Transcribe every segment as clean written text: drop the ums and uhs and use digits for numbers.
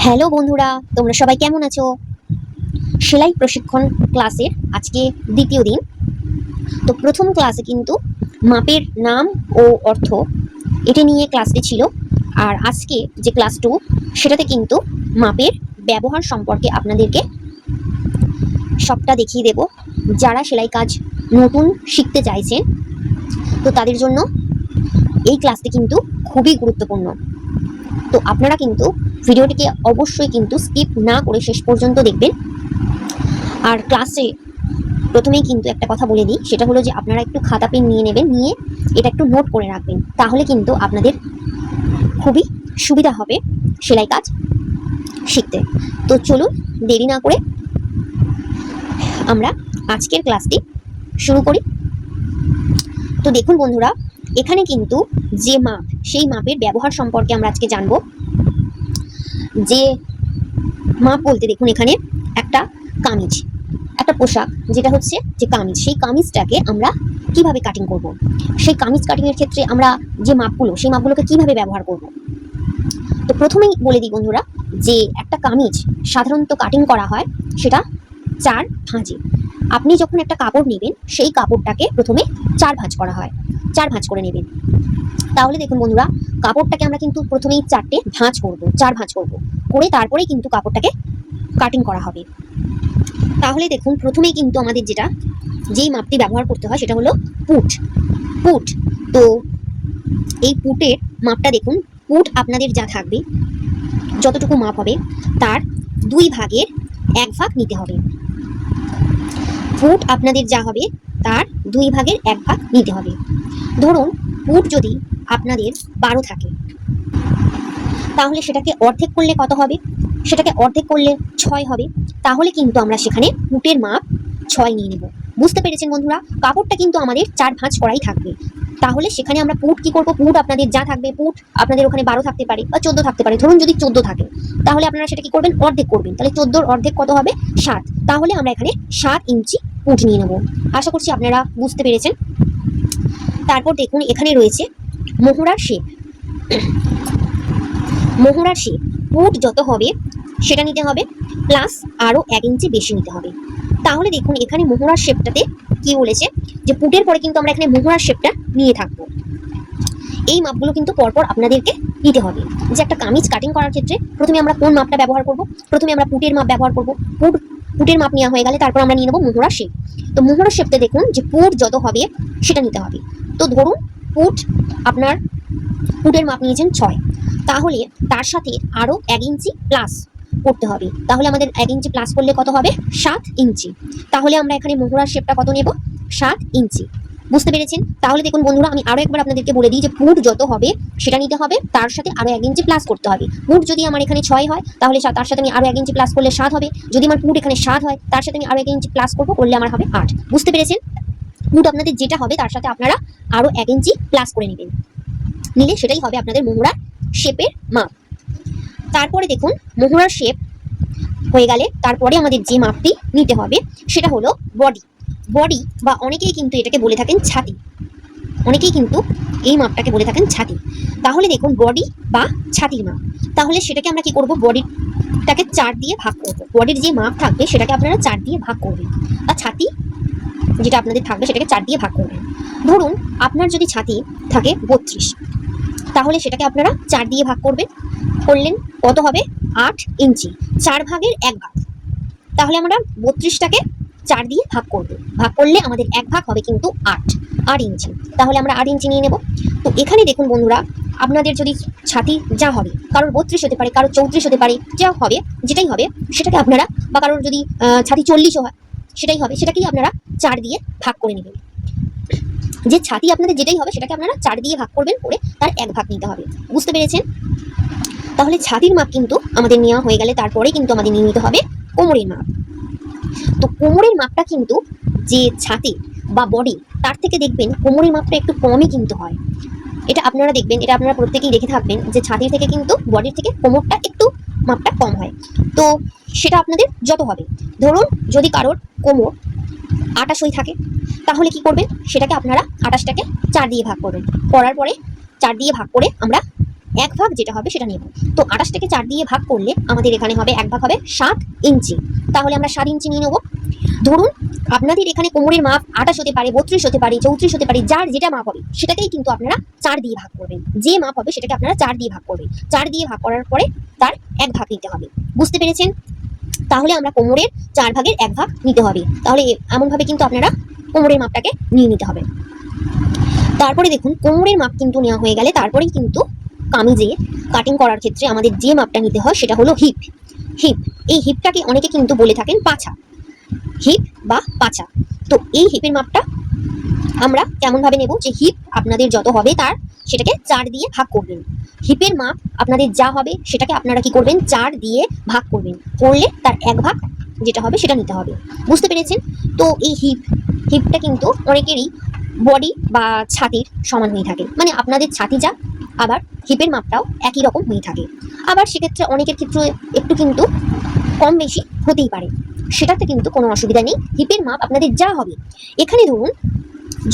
Hello বন্ধুরা, তোমরা সবাই কেমন আছো? সেলাই প্রশিক্ষণ ক্লাসের আজকে দ্বিতীয় দিন। তো প্রথম ক্লাসে কিন্তু মাপের নাম ও অর্থ এটা নিয়ে ক্লাসটি ছিল। আর আজকে যে ক্লাস 2 সেটাতে কিন্তু মাপের ব্যবহার সম্পর্কে আপনাদেরকে সবটা দেখিয়ে দেব। যারা সেলাই কাজ নতুন শিখতে চাইছেন তো তাদের জন্য এই ক্লাসটি কিন্তু খুবই গুরুত্বপূর্ণ। তো আপনারা কিন্তু ভিডিওটিকে অবশ্যই কিন্তু স্কিপ না করে শেষ পর্যন্ত দেখবেন। আর ক্লাসে প্রথমেই কিন্তু একটা কথা বলে দিই, সেটা হলো যে আপনারা একটু খাতা পেন নিয়ে নেবেন, নিয়ে এটা একটু নোট করে রাখবেন, তাহলে কিন্তু আপনাদের খুবই সুবিধা হবে সেলাই কাজ শিখতে। তো চলুন দেরি না করে আমরা আজকের ক্লাসটি শুরু করি। তো দেখুন বন্ধুরা, এখানে কিন্তু যে মাপ সেই মাপের ব্যবহার সম্পর্কে আমরা আজকে জানবো। যে মাপ বলতে দেখুন এখানে একটা কামিজ, একটা পোশাক যেটা হচ্ছে যে কামিজ, সেই কামিজটাকে আমরা কিভাবে কাটিং করব, সেই কামিজ কাটিং এর ক্ষেত্রে আমরা যে মাপগুলো সেই মাপগুলোকে কিভাবে ব্যবহার করব। তো প্রথমেই বলে দিই বন্ধুরা, যে একটা কামিজ সাধারণত কাটিং করা হয় সেটা 4 ভাঁজে। আপনি যখন একটা কাপড় নেবেন সেই কাপড়টাকে প্রথমে 4 ভাঁজ করা হয়, 4 ভাঁজ করে নেবেন। তাহলে দেখুন বন্ধুরা, কাপড়টাকে আমরা কিন্তু প্রথমেই 4টে ভাঁজ করব, 4 ভাঁজ করব, করে তারপরেই কিন্তু কাপড়টাকে কাটিং করা হবে। তাহলে দেখুন প্রথমেই কিন্তু আমাদের যেই মাপটি ব্যবহার করতে হয় সেটা হলো পুট। পুট, তো এই পুটের মাপটা দেখুন, পুট আপনাদের যা থাকবে, যতটুকু মাপ হবে তার 2 ভাগের 1 ভাগ নিতে হবে। পুট আপনাদের যা হবে তার 2 ভাগের 1 ভাগ নিতে হবে। ধরুন পুট যদি আপনাদের 12 থাকে, তাহলে সেটাকে অর্ধেক করলে কত হবে? সেটাকে অর্ধেক করলে 6 হবে। তাহলে কিন্তু আমরা সেখানে পুটের মাপ 6 নিয়ে নেব। বুঝতে পেরেছেন বন্ধুরা? কাপড়টা কিন্তু আমাদের 4 ভাঁজ করাই থাকবে। তাহলে সেখানে আমরা পুট কি করব? পুট আপনাদের যা থাকবে, পুট আপনাদের ওখানে 12 থাকতে পারে বা 14 থাকতে পারে। ধরুন যদি 14 থাকে, তাহলে আপনারা সেটা কি করবেন? অর্ধেক করবেন। তাহলে 14 অর্ধেক কত হবে? 7। তাহলে আমরা এখানে 7 ইঞ্চি পুট নিয়ে নেব। আশা করছি আপনারা বুঝতে পেরেছেন। তারপর দেখুন এখানে রয়েছে মোহরার শেপ। মোহরার শেপ, পুট যত হবে সেটা নিতে হবে, প্লাস আরও 1 ইঞ্চি বেশি নিতে হবে। তাহলে দেখুন এখানে মোহরার শেপটাতে কি বলেছে, যে পুটের পরে কিন্তু আমরা এখানে মোহরার শেপটা নিয়ে থাকবো। এই মাপগুলো কিন্তু পরপর আপনাদেরকে নিতে হবে। যে একটা কামিজ কাটিং করার ক্ষেত্রে প্রথমে আমরা কোন মাপটা ব্যবহার করব? প্রথমে আমরা পুটের মাপ ব্যবহার করব। পুটের মাপ নেওয়া হয়ে গেলে তারপর আমরা নিয়ে নেব মোহরার শেপ। তো মোহরার শেপতে দেখুন যে পুট যত হবে সেটা নিতে হবে। তো ধরুন পুট আপনার পুটের মাপ নিয়েছেন 6, তাহলে তার সাথে আরও 1 ইঞ্চি প্লাস করতে হবে। তাহলে আমাদের 1 ইঞ্চি প্লাস করলে কত হবে? 7 ইঞ্চি। তাহলে আমরা এখানে মোহরার শেপটা কত নেব? 7 ইঞ্চি। বুঝতে পেরেছেন? তাহলে দেখুন বন্ধুরা, আমি আরও একবার আপনাদেরকে বলে দিই যে পুট যত হবে সেটা নিতে হবে, তার সাথে আরও 1 ইঞ্চি প্লাস করতে হবে। পুট যদি আমার এখানে 6 হয় তাহলে তার সাথে আমি আরও 1 ইঞ্চি প্লাস করলে 7 হবে। যদি আমার পুট এখানে 7 হয় তার সাথে আমি আরও 1 ইঞ্চি প্লাস করবো, করলে আমার হবে 8। বুঝতে পেরেছেন? পুট আপনাদের যেটা হবে তার সাথে আপনারা আরও 1 ইঞ্চি প্লাস করে নেবেন, নিলে সেটাই হবে আপনাদের মোহরার শেপের মাপ। তারপরে দেখুন মোহরার শেপ হয়ে গেলে তারপরে আমাদের যে মাপটি নিতে হবে সেটা হলো বডি। বডি বা অনেকেই কিন্তু এটাকে বলে থাকেন ছাতি, অনেকেই কিন্তু এই মাপটাকে বলে থাকেন ছাতি। তাহলে দেখুন বডি বা ছাতির মাপ, তাহলে সেটাকে আমরা কি করব? বডিটাকে 4 দিয়ে ভাগ করব। বডির যে মাপ থাকবে সেটাকে আপনারা 4 দিয়ে ভাগ করবেন, বা ছাতি যেটা আপনাদের থাকবে সেটাকে 4 দিয়ে ভাগ করবেন। ধরুন আপনার যদি ছাতি থাকে 32, তাহলে সেটাকে আপনারা 4 দিয়ে ভাগ করবেন, করলেন কত হবে? 8 ইঞ্চি। 4 ভাগের 1 ভাগ, তাহলে আমরা 32টাকে 4 দিয়ে ভাগ করব, ভাগ করলে আমাদের 1 ভাগ হবে কিন্তু 8 ইঞ্চি। তাহলে আমরা 8 ইঞ্চি নিয়ে নেব। তো এখানে দেখুন বন্ধুরা, আপনাদের যদি ছাতি যা হবে, কারোর 32 হতে পারে, কারোর 34 হতে পারে, যা হবে যেটাই হবে সেটাকে আপনারা, বা কারোর যদি ছাতি 40ও হয় সেটাই হবে, সেটাকেই আপনারা 4 দিয়ে ভাগ করে নেবেন। যে ছাতি আপনাদের যেটাই হবে সেটাকে আপনারা 4 দিয়ে ভাগ করবেন, করে তার 1 ভাগ নিতে হবে। বুঝতে পেরেছেন? তাহলে ছাতির মাপ কিন্তু আমাদের নেওয়া হয়ে গেলে তারপরে কিন্তু আমাদের নিয়ে নিতে হবে কোমরের মাপ। তো কোমরের মাপটা কিন্তু যে ছাতি বা বডি তার থেকে দেখবেন কোমরের মাপটা একটু কমই কিন্তু হয়। এটা আপনারা দেখবেন, এটা আপনারা প্রত্যেকেই দেখে থাকবেন যে ছাতির থেকে কিন্তু বডির থেকে কোমরটা একটু মাপটা কম হয়। তো সেটা আপনাদের যত হবে, ধরুন যদি কারোর কোমর 28 থাকে তাহলে কি করবেন? সেটাকে আপনারা 28টাকে 4 দিয়ে ভাগ করবেন, করার পরে 4 দিয়ে ভাগ করে আমরা এক ভাগ যেটা হবে সেটা নেব। তো 28টাকে 4 দিয়ে ভাগ করলে আমাদের এখানে হবে এক ভাগ হবে 7 ইঞ্চি। তাহলে আমরা 7 ইঞ্চি নিয়ে নেব। ধরুন আপনাদের এখানে কোমরের মাপ 28 হতে পারে, 32 হতে পারে, 34 হতে পারে, যার যেটা মাপ হবে সেটাকেই কিন্তু আপনারা 4 দিয়ে ভাগ করবেন। যে মাপ হবে সেটাকে আপনারা 4 দিয়ে ভাগ করবেন। 4 দিয়ে ভাগ করার পরে তার এক ভাগ নিতে হবে। বুঝতে পেরেছেন? তাহলে আমরা কোমরের 4 ভাগের এক ভাগ নিতে হবে। তাহলে এমনভাবে কিন্তু আপনারা কোমরের মাপটাকে নিয়ে নিতে হবে। তারপরে দেখুন কোমরের মাপ কিন্তু নেওয়া হয়ে গেলে তারপরেই কিন্তু কামিজে কাটিং করার ক্ষেত্রে আমাদের যে মাপটা নিতে হয় সেটা হলো হিপ। হিপ, এই হিপটাকে অনেকে কিন্তু বলে থাকেন পাছা, হিপ বা পাছা। তো এই হিপের মাপটা আমরা কেমন ভাবে নেব, যে হিপ আপনাদের যত হবে তার সেটাকে 4 দিয়ে ভাগ করবেন। হিপের মাপ আপনাদের যা হবে সেটাকে আপনারা কি করবেন, 4 দিয়ে ভাগ করবেন, করলে তার এক ভাগ যেটা হবে সেটা নিতে হবে। বুঝতে পেরেছেন? তো এই হিপটা কিন্তু অনেকেরই বডি বা ছাতির সমান হয়ে থাকে, মানে আপনাদের ছাতি যা আবার হিপের মাপটাও একই রকম হয়ে থাকে। আবার সেক্ষেত্রে অনেকের ক্ষেত্রে একটু কিন্তু কম বেশি হতেই পারে, সেটাতে কিন্তু কোনো অসুবিধা নেই। হিপের মাপ আপনাদের যা হবে, এখানে ধরুন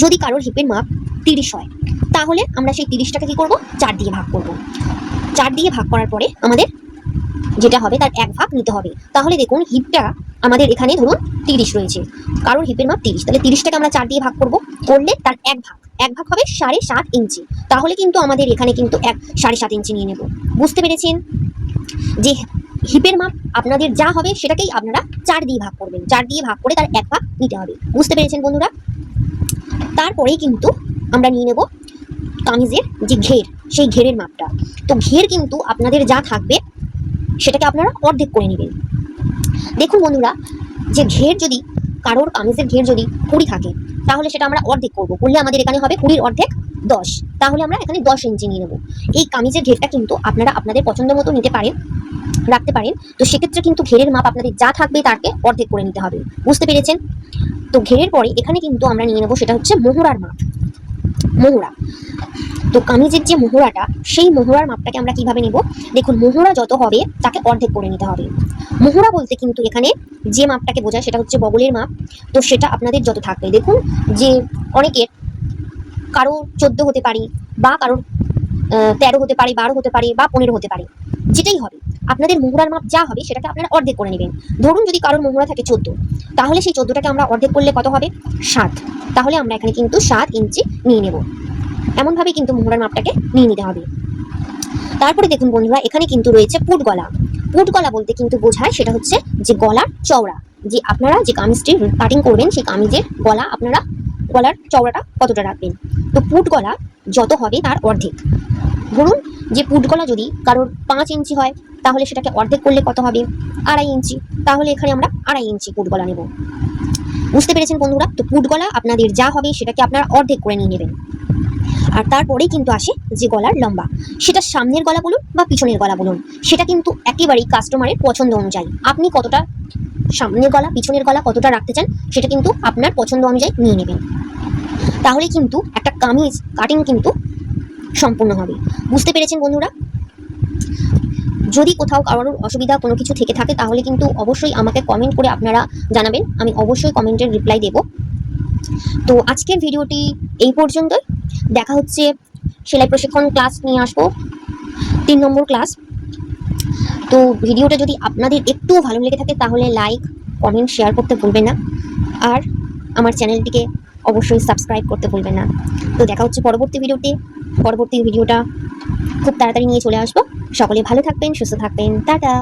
যদি কারোর হিপের মাপ 30 হয়, তাহলে আমরা সেই 30টাকে কি করব, 4 দিয়ে ভাগ করব। 4 দিয়ে ভাগ করার পরে আমাদের যেটা হবে তার এক ভাগ নিতে হবে। তাহলে দেখুন হিপটা আমাদের এখানে ধরুন 30 রয়েছে, কারোর হিপের মাপ 30, তাহলে 30টাকে আমরা 4 দিয়ে ভাগ করব, করলে তার এক ভাগ হবে 7.5 ইঞ্চি। তাহলে কিন্তু আমাদের এখানে কিন্তু 7.5 ইঞ্চি নিয়ে নেব। বুঝতে পেরেছেন? যে হিপের মাপ আপনাদের যা হবে সেটাকেই আপনারা 4 দিয়ে ভাগ করবেন, 4 দিয়ে ভাগ করে তার এক ভাগ নিতে হবে। বুঝতে পেরেছেন বন্ধুরা? তারপরেই কিন্তু আমরা নিয়ে নেব কামিজের যে ঘের, সেই ঘেরের মাপটা। তো ঘের কিন্তু আপনাদের যা থাকবে সেটাকে আপনারা অর্ধেক করে নেবেন। দেখুন বন্ধুরা, যে ঘের যদি কারোর কামিজের ঘের যদি 20 থাকে, তাহলে সেটা আমরা অর্ধেক করব, করলে আমাদের এখানে হবে 20 অর্ধেক 10, তাহলে আমরা এখানে 10 ইঞ্চি নিয়ে নেব। এই কামিজের ঘেরটা কিন্তু আপনারা আপনাদের পছন্দ মতো নিতে পারেন, রাখতে পারেন। তো সেক্ষেত্রে কিন্তু ঘেরের মাপ আপনাদের যা থাকবে তাকে অর্ধেক করে নিতে হবে। বুঝতে পেরেছেন? তো ঘেরের পরে এখানে কিন্তু আমরা নিয়ে নেব সেটা হচ্ছে মোহরার মাপ। মোহরা, তো কামিজের যে মোহরাটা, সেই মোহরার মাপটাকে আমরা কিভাবে নেব, দেখুন মোহরা যত হবে তাকে অর্ধেক করে নিতে হবে। মোহরা বলতে কিন্তু এখানে যে মাপটাকে বোঝায় সেটা হচ্ছে বগলের মাপ। তো সেটা আপনাদের যত থাকবে, দেখুন যে অনেকের কারো 14 হতে পারে, বা কারোর 13 হতে পারে, 12 হতে পারে, বা 15 হতে পারে, যেটাই হবে আপনাদের মোহরার মাপ যা হবে সেটাকে আপনারা অর্ধেক করে নেবেন। ধরুন যদি কারোর মোহরা থাকে 14, তাহলে সেই 14টাকে আমরা অর্ধেক করলে কত হবে, 7। তাহলে আমরা এখানে কিন্তু 7 ইঞ্চি নিয়ে নেব। এমনভাবে কিন্তু মোহরার মাপটাকে নিয়ে নিতে হবে। তারপরে দেখুন বন্ধুরা, এখানে কিন্তু রয়েছে পুট গলা। পুট গলা বলতে কিন্তু বোঝায় সেটা হচ্ছে যে গলার চওড়া, যে আপনারা যে কামিজটি কাটিং করবেন সেই কামিজের গলা আপনারা গলার চওড়াটা কতটা রাখবেন। তো পুট গলা যত হবে তার অর্ধেক। ধরুন যে পুট গলা যদি কারোর 5 ইঞ্চি হয়, তাহলে সেটাকে অর্ধেক করলে কত হবে, 2.5 ইঞ্চি। তাহলে এখানে আমরা 2.5 ইঞ্চি পুট গলা নেব। বুঝতে পেরেছেন বন্ধুরা? তো পুট গলা আপনাদের যা হবে সেটাকে আপনারা অর্ধেক করে নিয়ে নেবেন। আর তারপরেই কিন্তু আসে যে গলার লম্বা, সেটা সামনের গলা বলুন বা পিছনের গলা বলুন, সেটা কিন্তু একেবারেই কাস্টমারের পছন্দ অনুযায়ী আপনি কতটা সামনের গলা পিছনের গলা কতটা রাখতে চান সেটা কিন্তু আপনার পছন্দ অনুযায়ী নিয়ে নেবেন। তাহলে কিন্তু একটা কামিজ কাটিং কিন্তু সম্পূর্ণ হবে। বুঝতে পেরেছেন বন্ধুরা? যদি কোথাও কারোর অসুবিধা কোনো কিছু থেকে থাকে তাহলে কিন্তু অবশ্যই আমাকে কমেন্ট করে আপনারা জানাবেন, আমি অবশ্যই কমেন্টের রিপ্লাই দেব। তো আজকের ভিডিওটি এই পর্যন্তই। দেখা হচ্ছে সেলাই প্রশিক্ষণ ক্লাস নিয়ে আসবো, 3 নম্বর ক্লাস। তো ভিডিওটা যদি আপনাদের একটুও ভালো লেগে থাকে তাহলে লাইক কমেন্ট শেয়ার করতে ভুলবেন না, আর আমার চ্যানেলটিকে অবশ্যই সাবস্ক্রাইব করতে ভুলবেন না। তো দেখা হচ্ছে পরবর্তী ভিডিওটা খুব তাড়াতাড়ি নিয়ে চলে আসবো। সকলে ভালো থাকবেন, সুস্থ থাকবেন, টাটা।